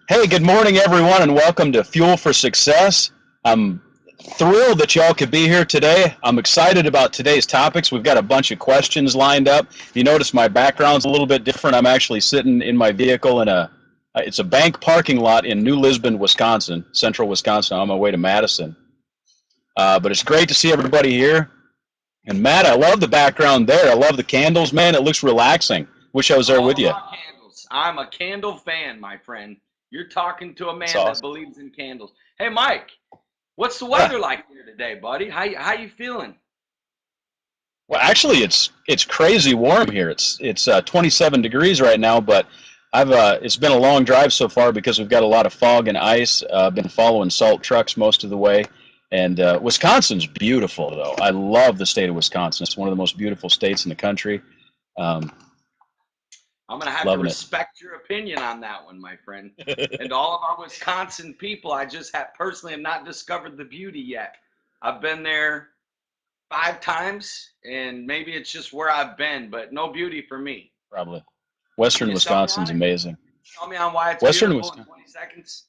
Hey, good morning, everyone, and welcome to Fuel for Success. I'm thrilled that y'all could be here today. I'm excited about today's topics. We've got a bunch of questions lined up. If you notice, my background's a little bit different. I'm actually sitting in my vehicle in it's a bank parking lot in New Lisbon, Wisconsin, central Wisconsin, on my way to Madison. But it's great to see everybody here. And Matt, I love the background there. I love the candles, man. It looks relaxing. Wish I was there All with you. about candles. I'm a candle fan, my friend. You're talking to a That's man that awesome. believes in candles. Hey, Mike, what's the Yeah. weather like here today, buddy? How you feeling? Well, actually, it's crazy warm here. It's 27 degrees right now, but I've it's been a long drive so far because we've got a lot of fog and ice. Been following salt trucks most of the way, and Wisconsin's beautiful though. I love the state of Wisconsin. It's one of the most beautiful states in the country. Um, I'm going to have to Loving it. respect your opinion on that one, my friend. And to all of our Wisconsin people, I just have personally have not discovered the beauty yet. I've been there 5 times, and maybe it's just where I've been, but no beauty for me. Probably. Can Western you sell me Wisconsin's on it? amazing. Tell me on why it's Western beautiful in Wisconsin. 20 seconds.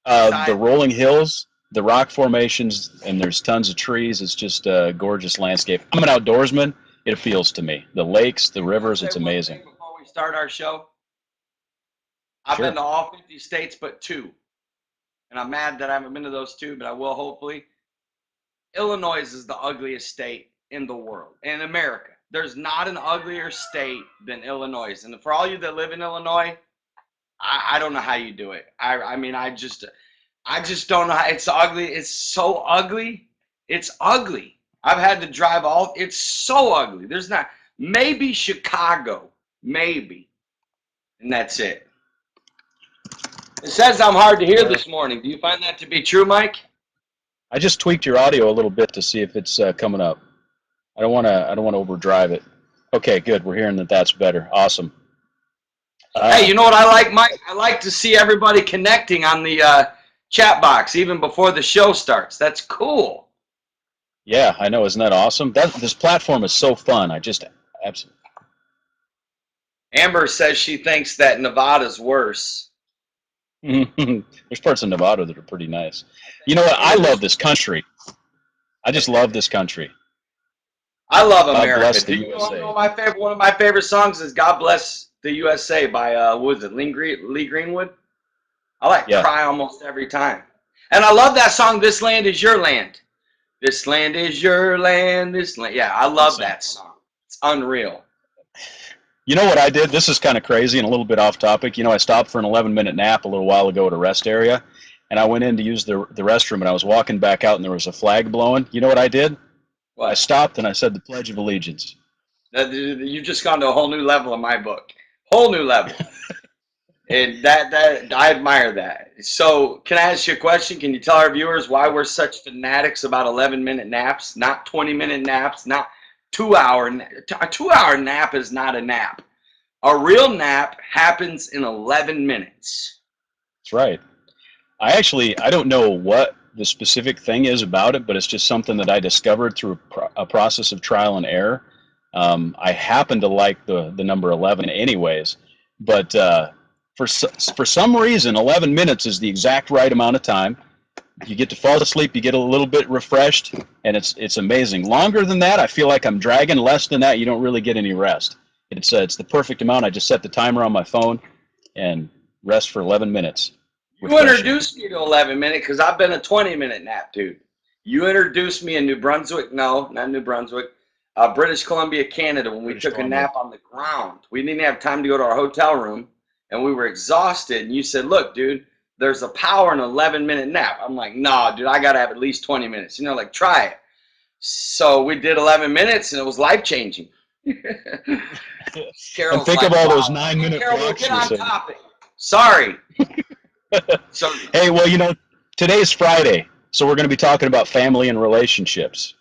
The Besides, rolling hills, the rock formations, and there's tons of trees. It's just a gorgeous landscape. I'm an outdoorsman. It appeals to me. The lakes, the can I rivers, say it's one amazing. thing before we start our show? I've been Sure. to all 50 states but two, and I'm mad that I haven't been to those two, but I will hopefully. Illinois is the ugliest state in the world, in America. There's not an uglier state than Illinois. And for all you that live in Illinois, I don't know how you do it. I mean, I just don't know how. It's ugly. It's so ugly. It's ugly. I've had to drive all. It's so ugly. There's not. Maybe Chicago. Maybe. And that's it. It says I'm hard to hear Well, this morning. Do you find that to be true, Mike? I just tweaked your audio a little bit to see if it's coming up. I don't want to overdrive it. Okay, good. We're hearing that that's better. Awesome. Hey, Uh, you know what I like, Mike? I like to see everybody connecting on the chat box even before the show starts. That's cool. yeah, I know. Isn't that awesome? This platform is so fun. I just absolutely. Amber says she thinks that Nevada's worse. There's parts of Nevada that are pretty nice. I You think, know what? you I know, love this country. I just love this country. I love God America. bless Do the you know USA. my favorite? One of my favorite songs is "God Bless the USA" by what was it, Lee Greenwood? I like Yeah, cry almost every time, and I love that song. This land is your land. This land is your land. This land. Yeah, I love awesome. that song. It's unreal. You know what I did? This is kind of crazy and a little bit off topic. You know, I stopped for an 11-minute nap a little while ago at a rest area, and I went in to use the restroom, and I was walking back out, and there was a flag blowing. You know what I did? I What? stopped and I said the Pledge of Allegiance. You've just gone to a whole new level in my book. Whole new level. And that I admire that. So, can I ask you a question? Can you tell our viewers why we're such fanatics about 11-minute naps, not 20-minute naps, not 2 hour? A 2 hour nap is not a nap. A real nap happens in 11 minutes. That's right. I don't know what the specific thing is about it, but it's just something that I discovered through a process of trial and error. I happen to like the number 11 anyways, but for some reason, 11 minutes is the exact right amount of time. You get to fall asleep, you get a little bit refreshed, and it's amazing. Longer than that, I feel like I'm dragging. Less than that, you don't really get any rest. It's the perfect amount. I just set the timer on my phone and rest for 11 minutes. You Refreshing. introduced me to 11-minute because I've been a 20-minute nap dude. You introduced me in New Brunswick. No, not New Brunswick. British Columbia, Canada, when we British took a Columbia. nap on the ground. We didn't have time to go to our hotel room, and we were exhausted. And you said, look, dude, there's a power in an 11-minute nap. I'm like, nah, dude, I got to have at least 20 minutes. You know, like, try it. So we did 11 minutes, and it was life-changing. And Carol's think of like, all those wow. Okay, 9-minute Carol, we'll walks get you're on saying. topic. Sorry. So Hey, well, today's Friday, so we're going to be talking about family and relationships.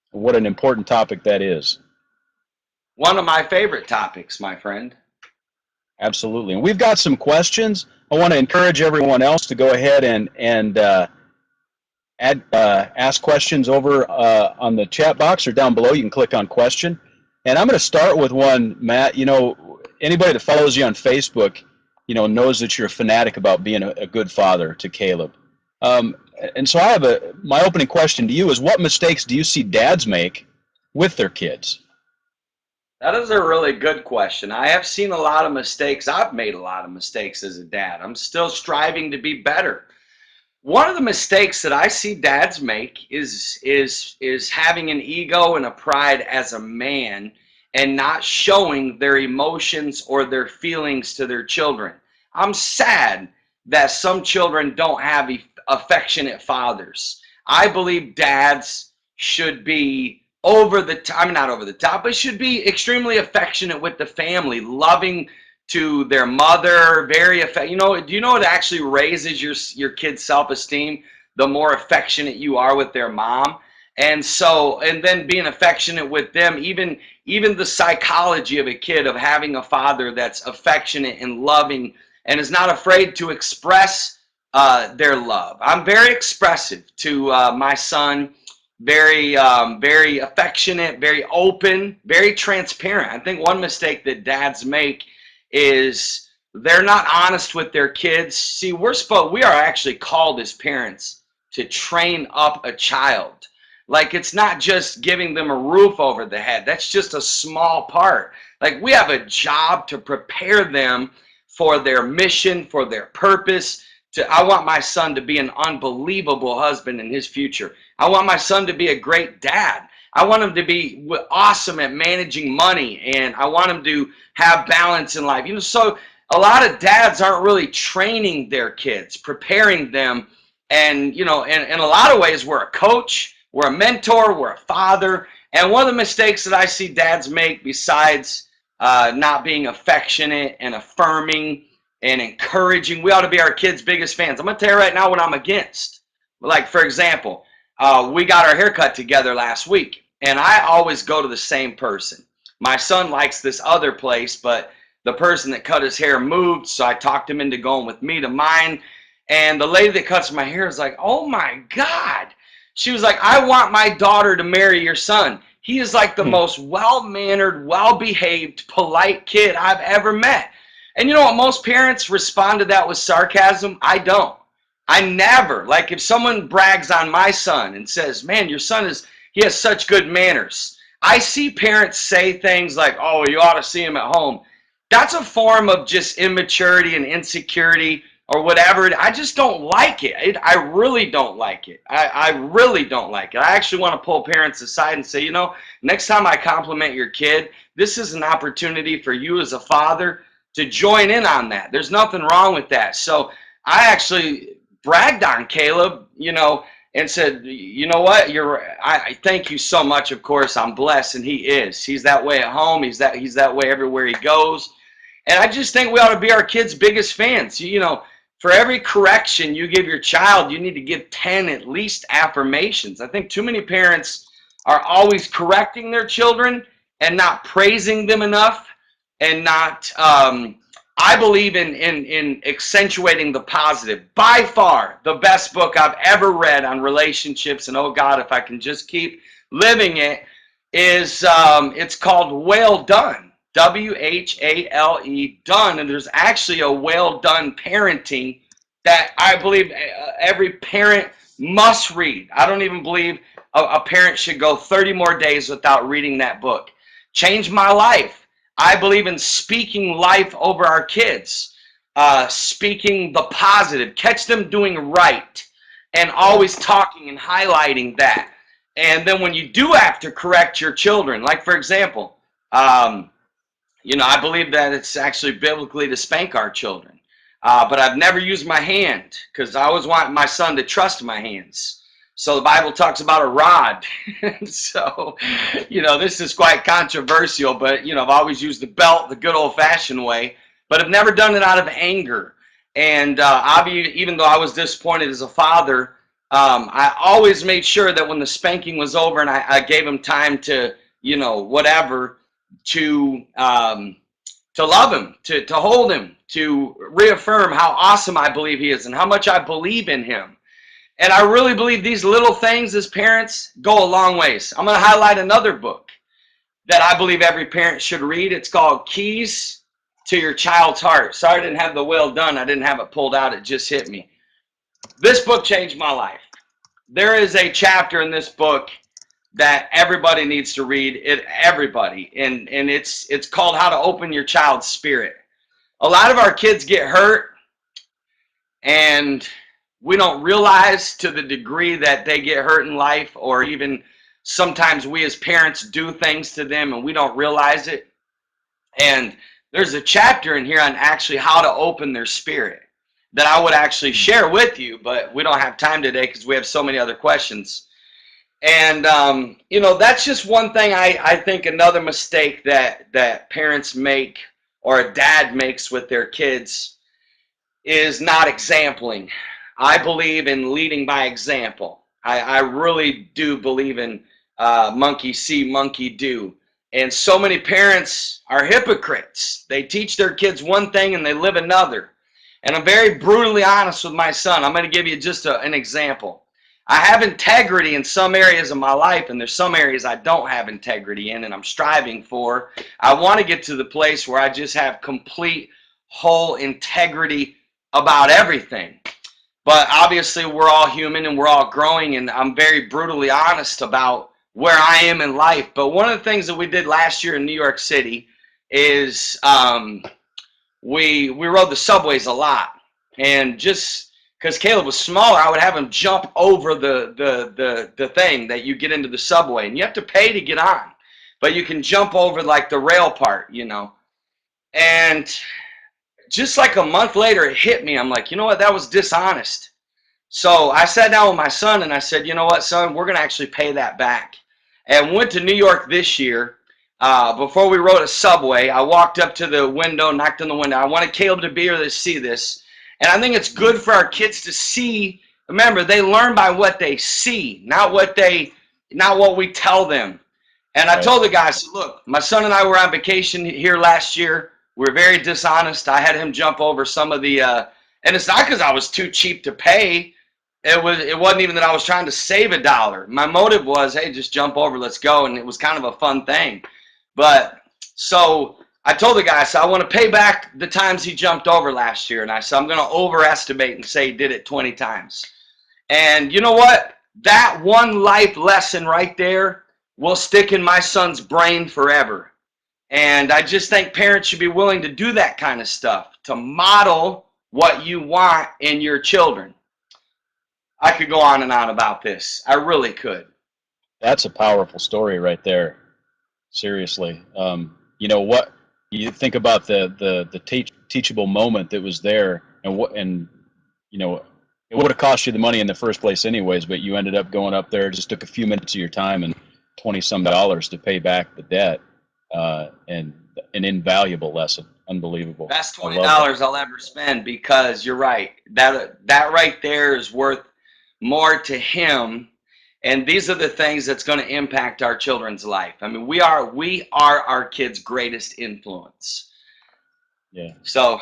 What an important topic that is. one of my favorite topics, my friend. Absolutely. And we've got some questions. I want to encourage everyone else to go ahead and ask questions over on the chat box or down below. You can click on question. And I'm going to start with one, Matt. Anybody that follows you on Facebook, knows that you're a fanatic about being a good father to Caleb. Um, and so my opening question to you is, what mistakes do you see dads make with their kids? That is a really good question. I have seen a lot of mistakes. I've made a lot of mistakes as a dad. I'm still striving to be better. One of the mistakes that I see dads make is having an ego and a pride as a man and not showing their emotions or their feelings to their children. I'm sad that some children don't have affectionate fathers. I believe dads should be over the top, I mean not over the top, but should be extremely affectionate with the family, loving to their mother, very do you know it actually raises your kid's self-esteem the more affectionate you are with their mom? And then being affectionate with them, even the psychology of a kid of having a father that's affectionate and loving and is not afraid to express their love. I'm very expressive to my son, very affectionate, very open, very transparent. I think one mistake that dads make is they're not honest with their kids. See, we are actually called as parents to train up a child. Like, it's not just giving them a roof over the head. That's just a small part. Like, we have a job to prepare them for their mission, for their purpose. I want my son to be an unbelievable husband in his future. I want my son to be a great dad. I want him to be awesome at managing money, and I want him to have balance in life. So a lot of dads aren't really training their kids, preparing them. And, in a lot of ways, we're a coach, we're a mentor, we're a father. And one of the mistakes that I see dads make, besides not being affectionate and affirming and encouraging, we ought to be our kids' biggest fans. I'm going to tell you right now what I'm against. Like, for example, we got our haircut together last week, and I always go to the same person. My son likes this other place, but the person that cut his hair moved, so I talked him into going with me to mine. And the lady that cuts my hair is like, oh my God. She was like, I want my daughter to marry your son. He is like the most well-mannered, well-behaved, polite kid I've ever met. And you know what? Most parents respond to that with sarcasm. I don't. I never. Like, if someone brags on my son and says, man, your son he has such good manners. I see parents say things like, oh, you ought to see him at home. That's a form of just immaturity and insecurity or whatever. I just don't like it. I really don't like it. I really don't like it. I actually want to pull parents aside and say, next time I compliment your kid, this is an opportunity for you as a father to join in on that. There's nothing wrong with that. So I actually bragged on Caleb, and said, you know what, I thank you so much. Of course, I'm blessed, and he is. He's that way at home. He's that way everywhere he goes. And I just think we ought to be our kids' biggest fans. For every correction you give your child, you need to give 10 at least affirmations. I think too many parents are always correcting their children and not praising them enough, and not I believe in accentuating the positive. By far, the best book I've ever read on relationships, and oh God, if I can just keep living it, is it's called Well Done. WHALE, done. And there's actually a well done parenting that I believe every parent must read. I don't even believe a parent should go 30 more days without reading that book. Changed my life. I believe in speaking life over our kids, speaking the positive, catch them doing right, and always talking and highlighting that. And then when you do have to correct your children, like for example, I believe that it's actually biblically to spank our children. But I've never used my hand because I always want my son to trust my hands. So the Bible talks about a rod. So, this is quite controversial, but, I've always used the belt the good old-fashioned way, but I've never done it out of anger. And even though I was disappointed as a father, I always made sure that when the spanking was over and I gave him time to, whatever, to love him, to hold him, to reaffirm how awesome I believe he is and how much I believe in him. And I really believe these little things as parents go a long ways. I'm going to highlight another book that I believe every parent should read. It's called Keys to your child's heart. Sorry I didn't have the well done. I didn't have it pulled out. It just hit me. This book changed my life. There is a chapter in this book that everybody needs to read. Everybody, and it's called How to Open Your Child's Spirit. A lot of our kids get hurt, and we don't realize to the degree that they get hurt in life, or even sometimes we as parents do things to them and we don't realize it. And there's a chapter in here on actually how to open their spirit that I would actually share with you, but we don't have time today because we have so many other questions. And, that's just one thing I think another mistake that parents make or a dad makes with their kids is not exempling. I believe in leading by example. I really do believe in monkey see, monkey do. And so many parents are hypocrites. They teach their kids one thing and they live another. And I'm very brutally honest with my son. I'm going to give you just an example. I have integrity in some areas of my life, and there's some areas I don't have integrity in, and I'm striving for. I want to get to the place where I just have complete, whole integrity about everything. But obviously, we're all human and we're all growing, and I'm very brutally honest about where I am in life. But one of the things that we did last year in New York City is we rode the subways a lot. And just because Caleb was smaller, I would have him jump over the thing that you get into the subway. And you have to pay to get on. But you can jump over like the rail part, And just like a month later, it hit me. I'm like, you know what? That was dishonest. So I sat down with my son and I said, you know what, son, we're going to actually pay that back. And went to New York this year. Before we rode a subway, I walked up to the window, knocked on the window. I wanted Caleb to be here to see this. And I think it's good for our kids to see. Remember, they learn by what they see, not what we tell them. And I told the guy, I said, look, my son and I were on vacation here last year. We were very dishonest. I had him jump over some of the, and it's not because I was too cheap to pay. It wasn't even that I was trying to save $1. My motive was, hey, just jump over, let's go. And it was kind of a fun thing. But so I told the guy, I said, I want to pay back the times he jumped over last year. And I said, I'm going to overestimate and say he did it 20 times. And you know what? That one life lesson right there will stick in my son's brain forever. And I just think parents should be willing to do that kind of stuff, to model what you want in your children. I could go on and on about this. I really could. That's a powerful story right there. Seriously. What you think about the teachable moment that was there, and it would have cost you the money in the first place anyways, but you ended up going up there, just took a few minutes of your time and $20-some to pay back the debt, and an invaluable lesson. Unbelievable. Best $20 I'll ever spend, because you're right. That right there is worth more to him. And these are the things that's going to impact our children's life. I mean, we are our kids' greatest influence. Yeah. So,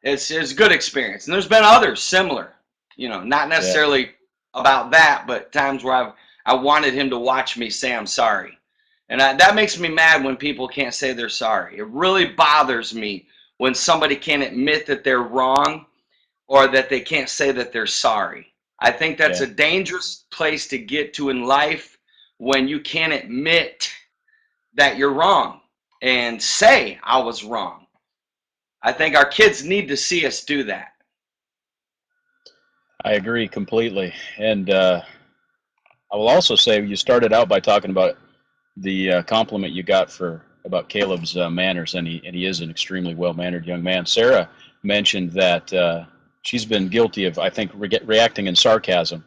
it's a good experience. And there's been others similar, not necessarily about that, but times where I wanted him to watch me say I'm sorry. And that makes me mad when people can't say they're sorry. It really bothers me when somebody can't admit that they're wrong, or that they can't say that they're sorry. I think that's a dangerous place to get to in life, when you can't admit that you're wrong and say, I was wrong. I think our kids need to see us do that. I agree completely. And I will also say, you started out by talking about the compliment you got about Caleb's manners, and he is an extremely well-mannered young man. Sarah mentioned that she's been guilty of, I think, reacting in sarcasm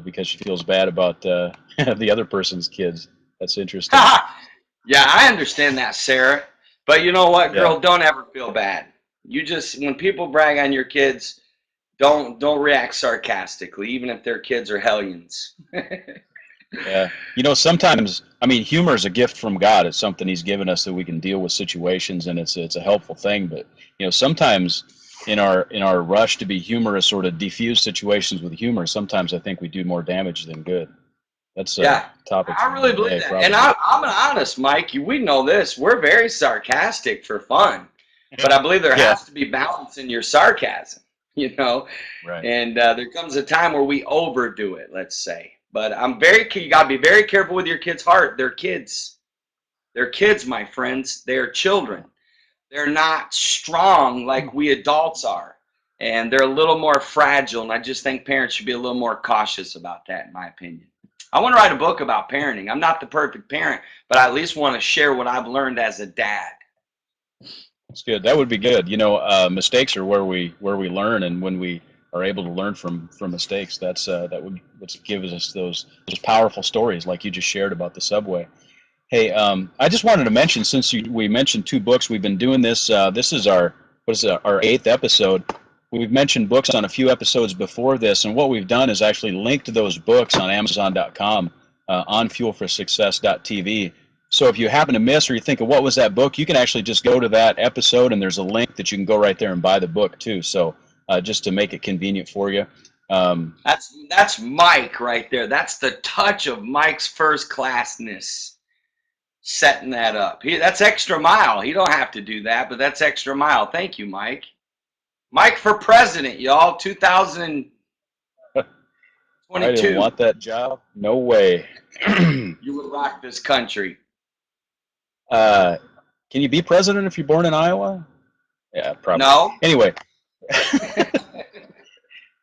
because she feels bad about the other person's kids. That's interesting. Yeah, I understand that, Sarah. But you know what, girl? Don't ever feel bad. You just, when people brag on your kids, don't react sarcastically, even if their kids are hellions. Yeah. Sometimes, humor is a gift from God. It's something He's given us that we can deal with situations, and it's a helpful thing. But sometimes in our rush to be humorous or to defuse situations with humor, sometimes I think we do more damage than good. That's a topic. I really believe that. Probably. And I'm honest, Mike. We know this. We're very sarcastic for fun. but I believe there Yeah. has to be balance in your sarcasm, you know. Right. And there comes a time where we overdo it, let's say. But you got to be very careful with your kids' heart. They're kids. They're kids, my friends. They're children. They're not strong like we adults are. And they're a little more fragile. And I just think parents should be a little more cautious about that, in my opinion. I want to write a book about parenting. I'm not the perfect parent, but I at least want to share what I've learned as a dad. That's good. That would be good. Mistakes are where we learn, and when we are able to learn from mistakes, that would what's gives us those powerful stories like you just shared about the subway. Hey, I just wanted to mention, since we mentioned two books, we've been doing this. This is our eighth episode. We've mentioned books on a few episodes before this, and what we've done is actually linked those books on Amazon.com, on fuelforsuccess.tv. So if you happen to miss, or you think of what was that book, you can actually just go to that episode, and there's a link that you can go right there and buy the book too. So just to make it convenient for you. That's Mike right there. That's the touch of Mike's first classness, setting that up. That's extra mile. He don't have to do that, but that's extra mile. Thank you, Mike. Mike for president, y'all. 2022. I didn't want that job. No way. You would rock this country. Can you be president if you're born in Iowa? Yeah, probably. No. Anyway,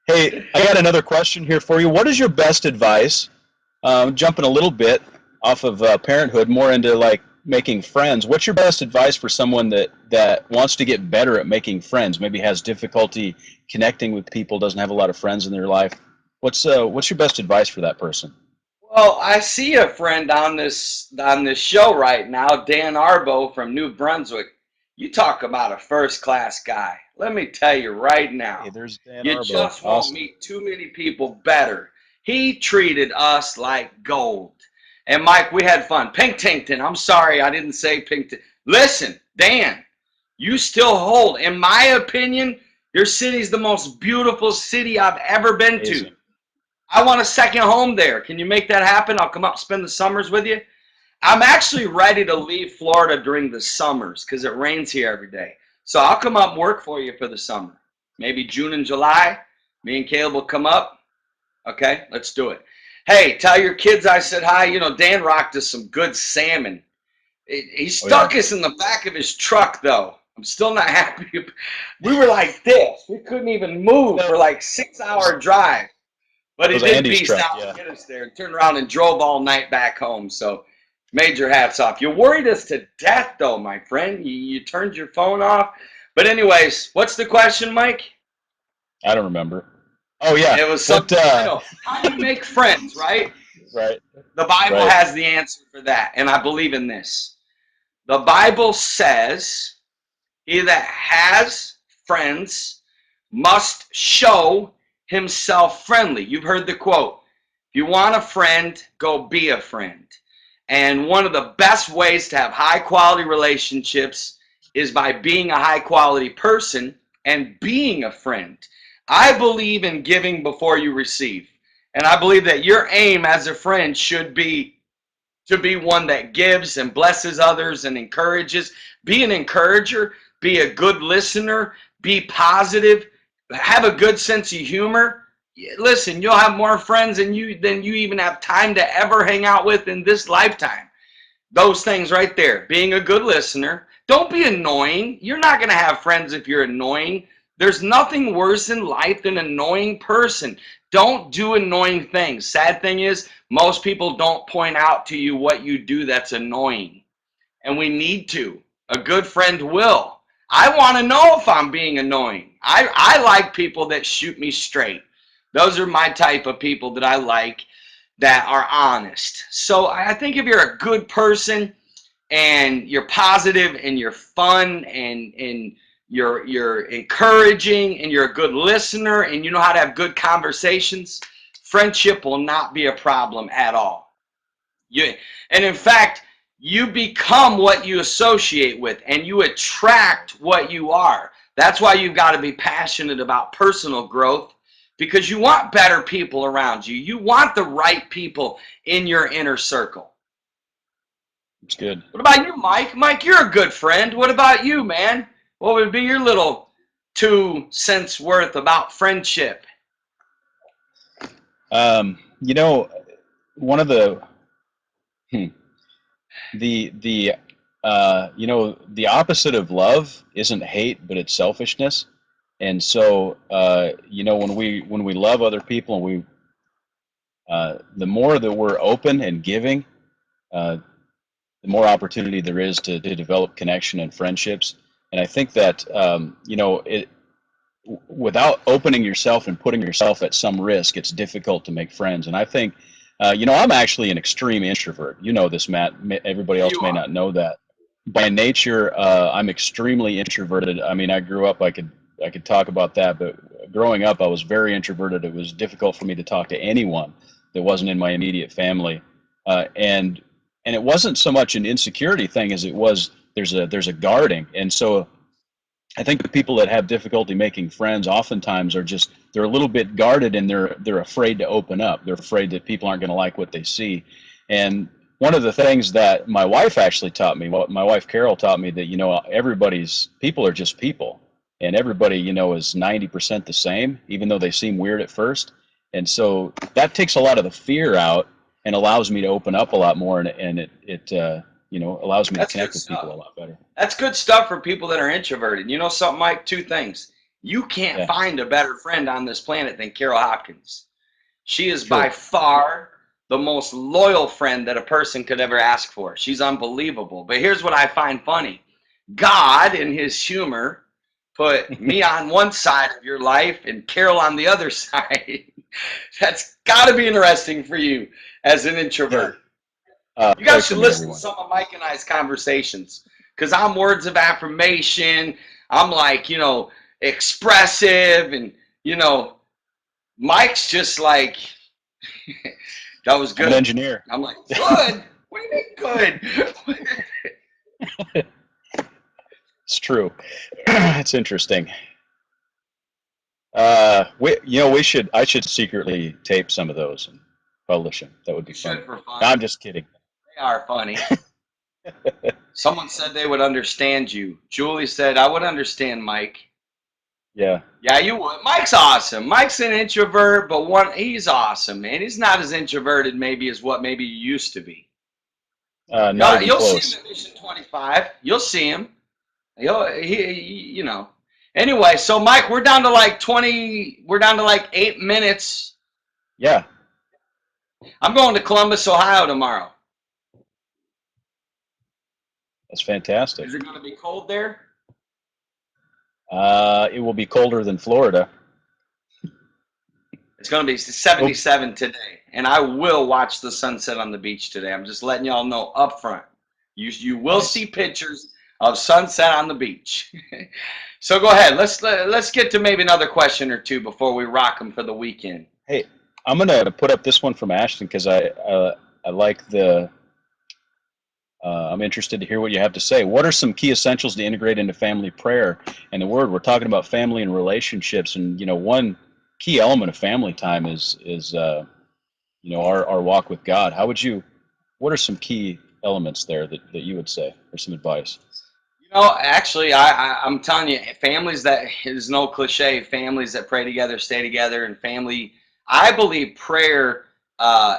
hey, I got another question here for you. What is your best advice? Jumping a little bit off of parenthood, more into like making friends. What's your best advice for someone that wants to get better at making friends? Maybe has difficulty connecting with people, doesn't have a lot of friends in their life. What's your best advice for that person? Well, I see a friend on this show right now, Dan Arbo from New Brunswick. You talk about a first class guy. Let me tell you right Hey, now, there's Dan you Arbo. just won't Awesome. meet too many people better. He treated us like gold. And Mike, we had fun. Pinktington, I'm sorry I didn't say Pinkton. Listen, Dan, you still hold, in my opinion, your city's the most beautiful city I've ever been to. Amazing. I want a second home there. Can you make that happen? I'll come up and spend the summers with you. I'm actually ready to leave Florida during the summers because it rains here every day. So I'll come up and work for you for the summer. Maybe June and July. Me and Caleb will come up. Okay, let's do it. Hey, tell your kids I said hi. You know, Dan rocked us some good salmon. He stuck us in the back of his truck, though. I'm still not happy. We were like this. We couldn't even move for like 6-hour drive. But he It was did Andy's beast truck, out yeah. to get us there and turned around and drove all night back home. So major hats off. You worried us to death, though, my friend. You turned your phone off. But anyways, what's the question, Mike? I don't remember. Oh yeah. It was something, I know. How do you make friends, right? Right. The Bible Right. has the answer for that, and I believe in this. The Bible says, he that has friends must show himself friendly. You've heard the quote. If you want a friend, go be a friend. And one of the best ways to have high quality relationships is by being a high quality person and being a friend. I believe in giving before you receive. And I believe that your aim as a friend should be to be one that gives and blesses others and encourages. Be an encourager, be a good listener, be positive, have a good sense of humor. Listen, you'll have more friends than you even have time to ever hang out with in this lifetime. Those things right there. Being a good listener. Don't be annoying. You're not going to have friends if you're annoying. There's nothing worse in life than an annoying person. Don't do annoying things. Sad thing is, most people don't point out to you what you do that's annoying. And we need to. A good friend will. I want to know if I'm being annoying. I like people that shoot me straight. Those are my type of people that I like, that are honest. So I think if you're a good person and you're positive and you're fun and you're encouraging and you're a good listener and you know how to have good conversations, friendship will not be a problem at all. And in fact, you become what you associate with and you attract what you are. That's why you've got to be passionate about personal growth, because you want better people around you. You want the right people in your inner circle. It's good. What about you, Mike? Mike, you're a good friend. What about you, man? What would be your little 2 cents worth about friendship? You know, one of hmm, the you know, the opposite of love isn't hate, but it's selfishness. And so, you know, when we love other people, and the more that we're open and giving, uh, the more opportunity there is to develop connection and friendships. And I think that you know, without opening yourself and putting yourself at some risk, it's difficult to make friends. And I think, you know, I'm actually an extreme introvert. You know this, Matt. Everybody else You may are. not know that. By nature, I'm extremely introverted. I mean, I grew up. I could talk about that, but growing up, I was very introverted. It was difficult for me to talk to anyone that wasn't in my immediate family, and it wasn't so much an insecurity thing as it was there's a guarding. And so I think the people that have difficulty making friends oftentimes are just they're a little bit guarded, and they're afraid to open up. They're afraid that people aren't going to like what they see. And one of the things that my wife actually taught me, what my wife Carol taught me, that you know, everybody's people are just people, and everybody, you know, is 90% the same, even though they seem weird at first. And so that takes a lot of the fear out and allows me to open up a lot more, and it you know, allows me to That's good connect with people stuff. a lot better. That's good stuff for people that are introverted. You know something, Mike? 2 things. You can't Yeah, find a better friend on this planet than Carol Hopkins. She is by true. far the most loyal friend that a person could ever ask for. She's unbelievable. But here's what I find funny. God, in his humor, put me on one side of your life and Carol on the other side. That's got to be interesting for you as an Yeah. introvert. You Pray guys for should me, listen to everyone. some of Mike and I's conversations because I'm words of affirmation. I'm like, expressive, and, you know, Mike's just like, that was I'm an good. engineer. I'm like, good? What do you mean good? It's true. It's interesting. You know, I should secretly tape some of those and publish them. That would be You should funny. for No, fun. I'm just kidding. They are funny. Someone said they would understand you. Julie said, I would understand Mike. Yeah. Yeah, you would. Mike's awesome. Mike's an introvert, but he's awesome, man. He's not as introverted maybe as what maybe you used to be. Not Yeah, even you'll see him close. at Mission 25. You'll see him. You know. Anyway, so Mike, we're down to like 20, we're down to like 8 minutes. Yeah, I'm going to Columbus, Ohio tomorrow. that's fantastic. Is it going to be cold there? It will be colder than Florida. It's going to be Oh, 77 today, and I will watch the sunset on the beach today. I'm just letting y'all know up front. You will nice. see pictures of sunset on the beach. So go ahead. Let's get to maybe another question or two before we rock them for the weekend. Hey, I'm gonna put up this one from Ashton because I like the. I'm interested to hear what you have to say. What are some key essentials to integrate into family prayer and the Word? We're talking about family and relationships, and you know, one key element of family time is you know, our walk with God. How would you? What are some key elements there that you would say, or some advice? You know, actually, I'm telling you, families that is no cliche. Families that pray together, stay together, and family. I believe prayer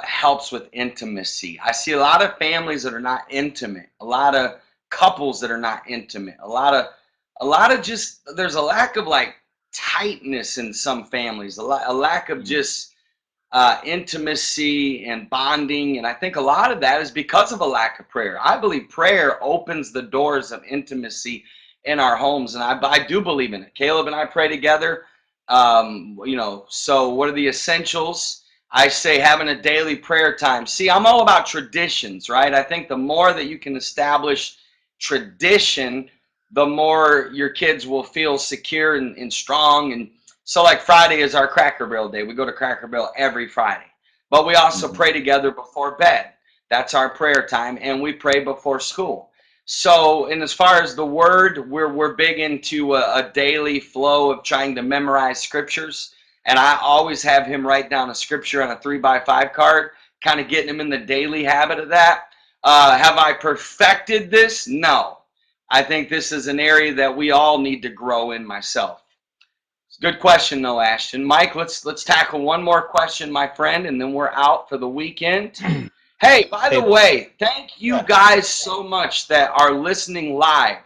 helps with intimacy. I see a lot of families that are not intimate. A lot of couples that are not intimate. A lot of just there's a lack of like tightness in some families. A lack of Mm, just intimacy and bonding. And I think a lot of that is because of a lack of prayer. I believe prayer opens the doors of intimacy in our homes. And I do believe in it. Caleb and I pray together. So what are the essentials? I say having a daily prayer time. See, I'm all about traditions, right? I think the more that you can establish tradition, the more your kids will feel secure and strong. And so like Friday is our Cracker Barrel day. We go to Cracker Barrel every Friday. But we also mhm. pray together before bed. That's our prayer time. And we pray before school. So, and as far as the word, we're big into a daily flow of trying to memorize scriptures. And I always have him write down a scripture on a 3x5 card, kind of getting him in the daily habit of that. Have I perfected this? No. I think this is an area that we all need to grow in myself. Good question, though, Ashton. Mike, let's tackle one more question, my friend, and then we're out for the weekend. Hey, by the Hey, way, thank you yeah, guys so much that are listening live.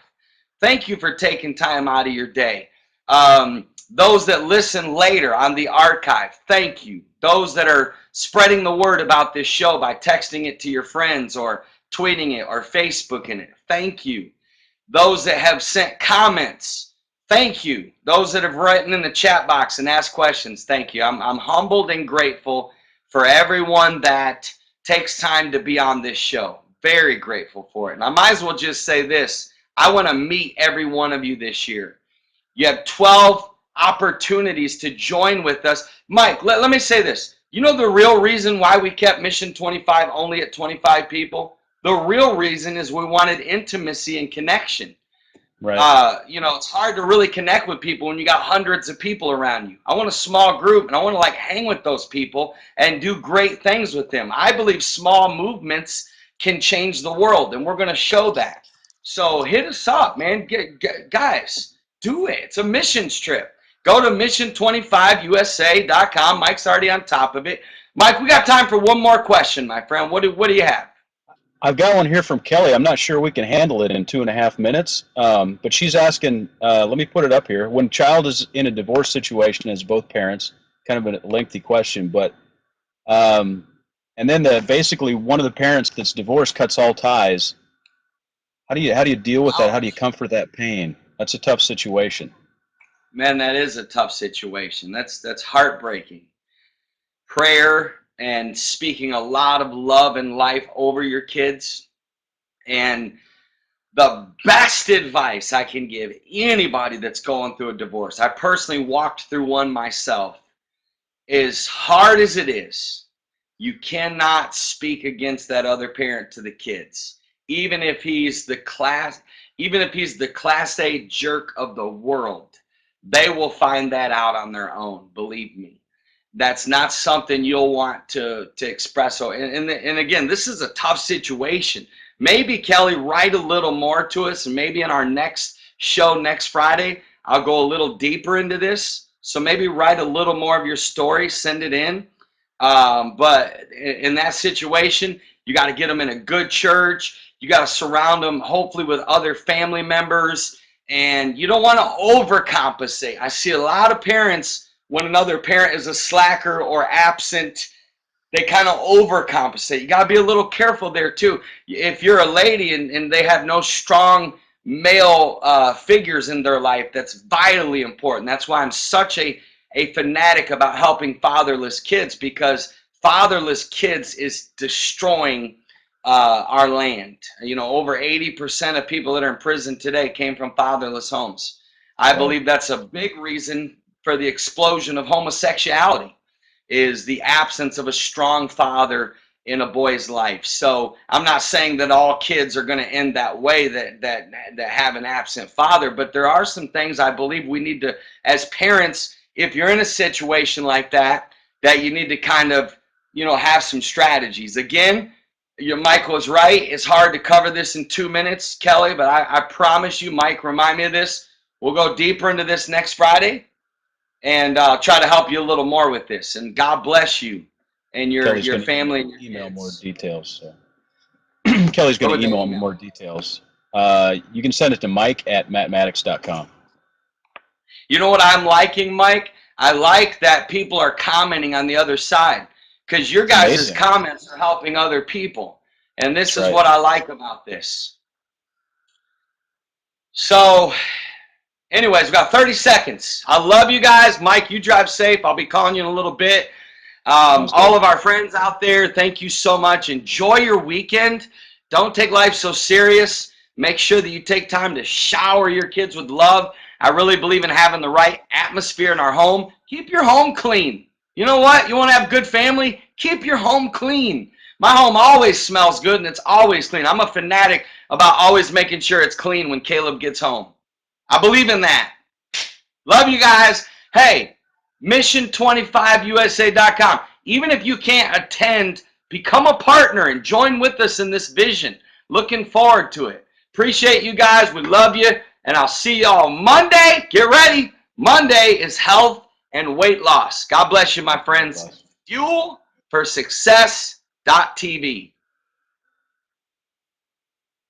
Thank you for taking time out of your day. Those that listen later on the archive, thank you. Those that are spreading the word about this show by texting it to your friends or tweeting it or Facebooking it, thank you. Those that have sent comments, thank you. Those that have written in the chat box and asked questions, thank you. I'm humbled and grateful for everyone that takes time to be on this show. Very grateful for it. And I might as well just say this. I want to meet every one of you this year. You have 12 opportunities to join with us. Mike, let me say this. You know the real reason why we kept Mission 25 only at 25 people? The real reason is we wanted intimacy and connection. right. It's hard to really connect with people when you got hundreds of people around you. I want a small group, and I want to hang with those people and do great things with them. I believe small movements can change the world, and we're going to show that. So hit us up, man. Guys, do it. It's a missions trip. Go to mission25usa.com. Mike's already on top of it. Mike, we got time for one more question, my friend. What do you have? I've got one here from Kelly. I'm not sure we can handle it in 2.5 minutes, but she's asking, let me put it up here. When child is in a divorce situation as both parents, kind of a lengthy question, but and then basically one of the parents that's divorced cuts all ties. How do you deal with that? How do you Ouch. comfort that pain? That's a tough situation. Man, that is a tough situation. That's heartbreaking. Prayer and speaking a lot of love and life over your kids. And the best advice I can give anybody that's going through a divorce, I personally walked through one myself, as hard as it is, you cannot speak against that other parent to the kids. Even if he's the class A jerk of the world, they will find that out on their own, believe me. That's not something you'll want to express. So, and again, this is a tough situation. Maybe Kelly, write a little more to us, and maybe in our next show next Friday, I'll go a little deeper into this. So maybe write a little more of your story, send it in. But in that situation, you got to get them in a good church. You got to surround them, hopefully, with other family members. And you don't want to overcompensate. I see a lot of parents, when another parent is a slacker or absent, they kind of overcompensate. You got to be a little careful there, too. If you're a lady and they have no strong male figures in their life, that's vitally important. That's why I'm such a fanatic about helping fatherless kids, because fatherless kids is destroying our land. Over 80% of people that are in prison today came from fatherless homes. I Right. believe that's a big reason for the explosion of homosexuality, is the absence of a strong father in a boy's life. So I'm not saying that all kids are going to end that way, that have an absent father, but there are some things I believe we need to, as parents, if you're in a situation like that, that you need to kind of, have some strategies. Again, Michael is right. It's hard to cover this in 2 minutes, Kelly, but I promise you, Mike, remind me of this. We'll go deeper into this next Friday, and try to help you a little more with this. And God bless you and Kelly's your going to family and your email more kids. details. So. Kelly's What going would to they email email? more details. You can send it to mike@mattmaddox.com. You know what I'm liking, Mike? I like that people are commenting on the other side, because your It's guys' amazing. comments are helping other people. And this That's is right. what I like about this. So, anyways, we got 30 seconds. I love you guys. Mike, you drive safe. I'll be calling you in a little bit. Sounds All good. of our friends out there, thank you so much. Enjoy your weekend. Don't take life so serious. Make sure that you take time to shower your kids with love. I really believe in having the right atmosphere in our home. Keep your home clean. You know what? You want to have good family? Keep your home clean. My home always smells good and it's always clean. I'm a fanatic about always making sure it's clean when Caleb gets home. I believe in that. Love you guys. Hey, mission25usa.com. Even if you can't attend, become a partner and join with us in this vision. Looking forward to it. Appreciate you guys. We love you. And I'll see y'all Monday. Get ready. Monday is health and weight loss. God bless you, my friends. Fuel for Success.tv.